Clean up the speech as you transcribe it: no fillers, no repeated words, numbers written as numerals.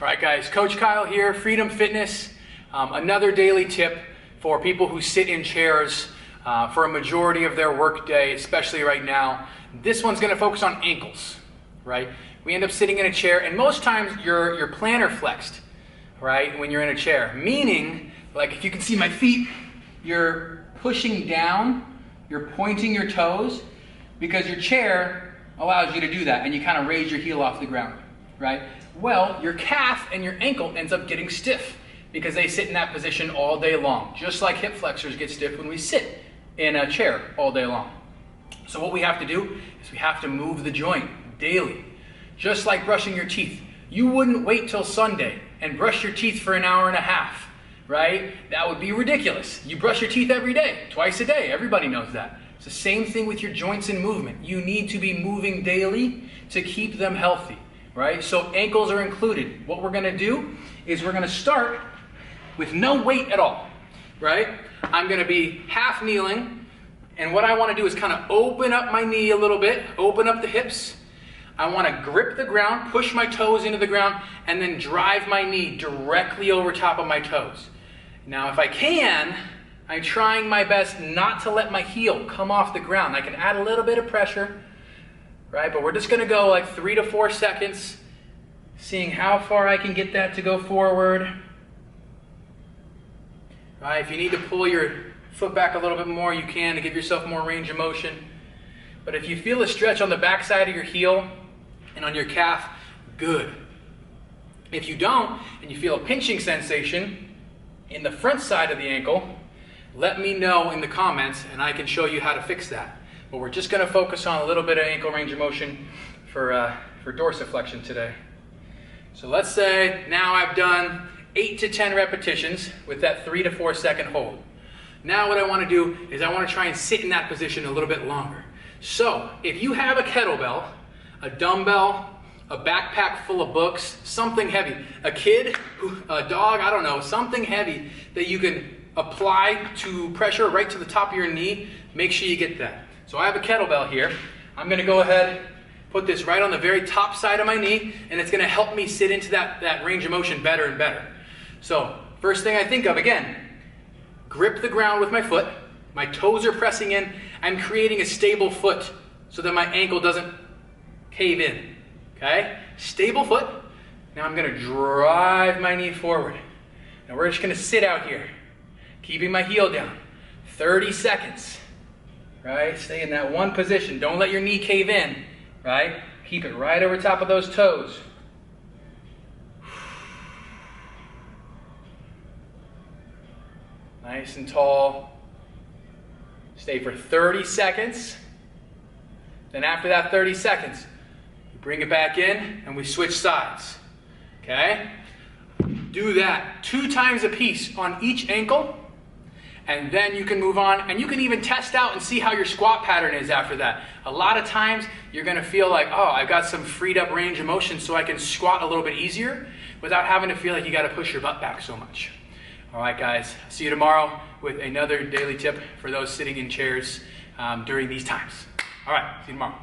All right, guys, Coach Kyle here, Freedom Fitness. Another daily tip for people who sit in chairs for a majority of their work day, especially right now. This one's gonna focus on ankles, right? We end up sitting in a chair, and most times your plantar flexed, right, when you're in a chair. Meaning, like if you can see my feet, you're pushing down, you're pointing your toes, because your chair allows you to do that, and you kind of raise your heel off the ground, right? Well, your calf and your ankle ends up getting stiff because they sit in that position all day long, just like hip flexors get stiff when we sit in a chair all day long. So what we have to do is we have to move the joint daily, just like brushing your teeth. You wouldn't wait till Sunday and brush your teeth for an hour and a half, right? That would be ridiculous. You brush your teeth every day, twice a day. Everybody knows that. It's the same thing with your joints and movement. You need to be moving daily to keep them healthy, right? So ankles are included. What we're gonna do is we're gonna start with no weight at all, right? I'm gonna be half kneeling, and what I wanna do is kind of open up my knee a little bit, open up the hips. I wanna grip the ground, push my toes into the ground, and then drive my knee directly over top of my toes. Now, if I can, I'm trying my best not to let my heel come off the ground. I can add a little bit of pressure, right? But we're just gonna go like 3 to 4 seconds, seeing how far I can get that to go forward. Right, if you need to pull your foot back a little bit more, you can to give yourself more range of motion. But if you feel a stretch on the back side of your heel and on your calf, good. If you don't, and you feel a pinching sensation in the front side of the ankle, let me know in the comments and I can show you how to fix that. But we're just gonna focus on a little bit of ankle range of motion for dorsiflexion today. So let's say now I've done 8 to 10 repetitions with that 3 to 4 second hold. Now what I wanna do is I wanna try and sit in that position a little bit longer. So if you have a kettlebell, a dumbbell, a backpack full of books, something heavy, a kid, a dog, I don't know, something heavy that you can apply to pressure right to the top of your knee, make sure you get that. So I have a kettlebell here. I'm gonna go ahead, put this right on the very top side of my knee, and it's gonna help me sit into that range of motion better and better. So first thing I think of, again, grip the ground with my foot, my toes are pressing in, I'm creating a stable foot so that my ankle doesn't cave in, okay? Stable foot. Now I'm gonna drive my knee forward. Now we're just gonna sit out here, keeping my heel down. 30 seconds, right? Stay in that one position. Don't let your knee cave in, right? Keep it right over top of those toes. Nice and tall. Stay for 30 seconds. Then after that 30 seconds, you bring it back in and we switch sides, okay? Do that 2 times a piece on each ankle, and then you can move on, and you can even test out and see how your squat pattern is after that. A lot of times you're gonna feel like, oh, I've got some freed up range of motion so I can squat a little bit easier without having to feel like you gotta push your butt back so much. All right, guys, see you tomorrow with another daily tip for those sitting in chairs during these times. All right, see you tomorrow.